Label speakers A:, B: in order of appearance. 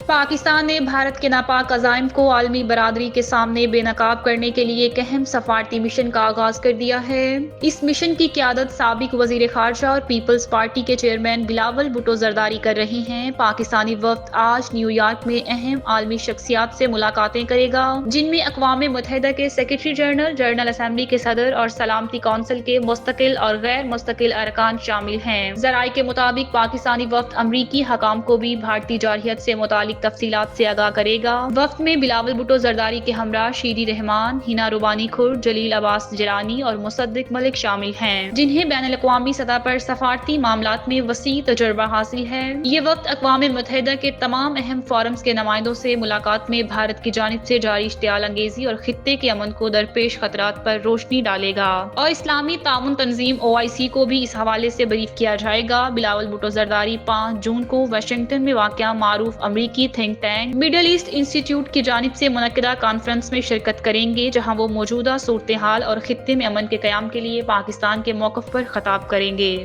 A: पाकिस्तान ने भारत के नापाक अज़ाइम को आलमी बरादरी के सामने बेनकाब करने के लिए एक अहम सफारती मिशन का आगाज कर दिया है। इस मिशन की क़यादत साबिक वज़ीर ख़ारजा और पीपल्स पार्टी के चेयरमैन बिलावल भुट्टो ज़रदारी कर रहे हैं। पाकिस्तानी वफ़द आज न्यूयॉर्क में अहम आलमी शख्सियात से मुलाकातें करेगा, जिनमें अक़वाम मुत्तहिदा के सेक्रेटरी जनरल, जनरल असम्बली के सदर और सलामती कौंसिल के मुस्तकिल और गैर मुस्तकिल अरकान शामिल हैं। ज़राए के मुताबिक पाकिस्तानी वफ़द अमरीकी हकाम को भी भारतीय जारहियत से मुतालिक तफसीलात से आगाह करेगा। वफ़द में बिलावल भुट्टो ज़रदारी के हमरा शीरी रहमान, हिना रुबानी खुर्द, जलील अब्बास जिलानी और मुसद्दिक मलिक शामिल हैं, जिन्हें बैनुल अक़वामी सतह पर सफारती मामलात में वसी तजुर्बा हासिल है। ये वक़्त अक़वाम मुत्तहिदा के तमाम अहम फोरम्स के नुमाइंदों से मुलाकात में भारत की जानिब से जारी इश्तियाल अंगेज़ी और खित्ते के अमन को दरपेश खतरात पर रोशनी डालेगा और इस्लामी ताउन तंजीम OIC को भी इस हवाले से ब्रीफ किया जाएगा। बिलावल भुट्टो ज़रदारी 5 जून को वाशिंगटन में वाक़या मारूफ अमरीकी think tank middle east institute की जानिब से मुनक्किदा कॉन्फ्रेंस में शिरकत करेंगे, जहां वो मौजूदा सूरत हाल और खित्ते में अमन के क़याम के लिए पाकिस्तान के मौक़िफ़ पर खिताब करेंगे।